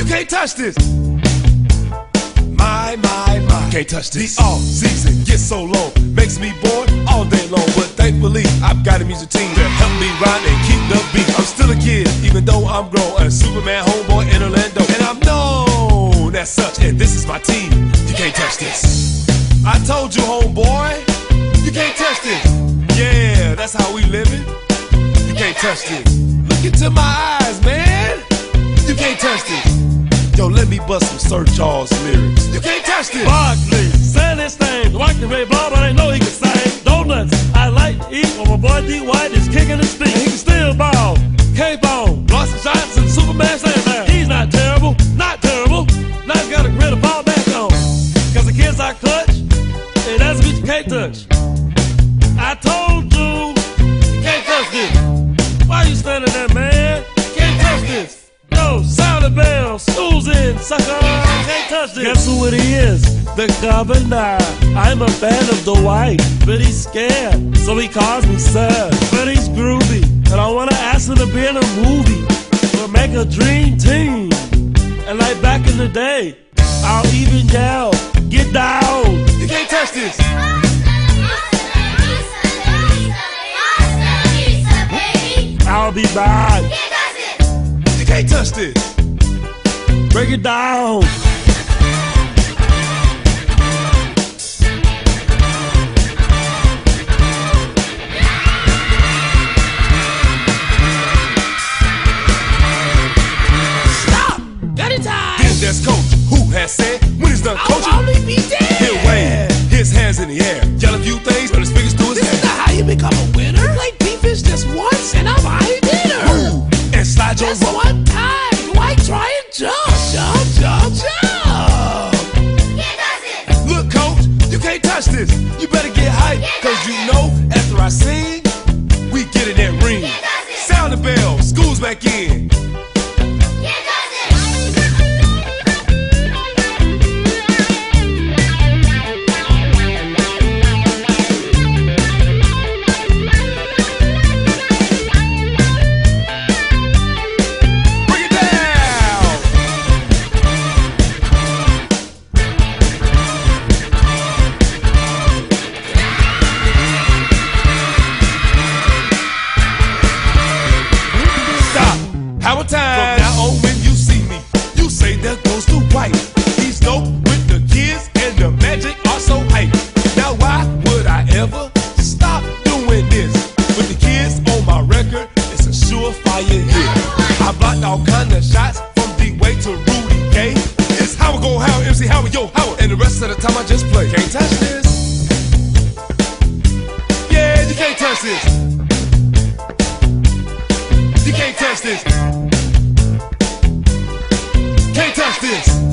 can't touch this. My, can't touch this. The off season gets so long, makes me bored all day long. But thankfully, I've got a music team to help me rhyme and keep the beat. I'm still a kid, even though I'm grown. A Superman homeboy in Orlando, and I'm known as such. And this is my team. You can't touch this. I told you, homeboy, you can't touch this. Yeah, that's how we living. You can't touch this. Look into my eyes, man. You can't touch this. Yo, let me bust some Sir Charles lyrics. You can't touch this. Barkley, saying his thing, like the Red Ball, but I know he can sing. Donuts, I like to eat when my boy D. White is kicking his feet. He can still ball, cape on, lost some shots and Superman saying that. He's not terrible, not terrible. Now he's got a grit to fall back on. Cause the kids are clutch, and that's what you can't touch. I told you, you can't touch this. Why you standing there, man? You can't touch this. Yo, sound the bell, Susan, sucker, can't touch this. Guess who it is? The governor. I'm a fan of the white, but he's scared, so he calls me sir. But he's groovy, and I wanna ask him to be in a movie. We'll make a dream team, and like back in the day, I'll even yell, get down. You can't touch this. I'll be back. You can't touch this. Break it down. Stop! Anytime! Then there's Coach, who has said, when he's done coaching, I'll only be dead! he'll wave his hands in the air, yell a few things, but his fingers through his This is hair. not how you become a winner. Play defense just once and I'm buying dinner. Move and slide your Just rope. one time. Why try and jump? Jump, jump, jump. Look, Coach, you can't touch this. You better get hyped, cause you know, after I sing, we get in that ring. Sound the bell, school's back in. Bring it down. Stop. How a time. From now on, when you see me, you say there goes the white. He's dope with the kids and the magic are so hype. Now why would I ever stop doing this? With the kids on my record, it's a surefire hit. I blocked all kind of shots from D-Way to Rudy Gay. It's how I go, how MC, how yo, how, and the rest of the time I just play. Can't touch this. Yeah, you can't touch this. You can't touch this. Can't touch this.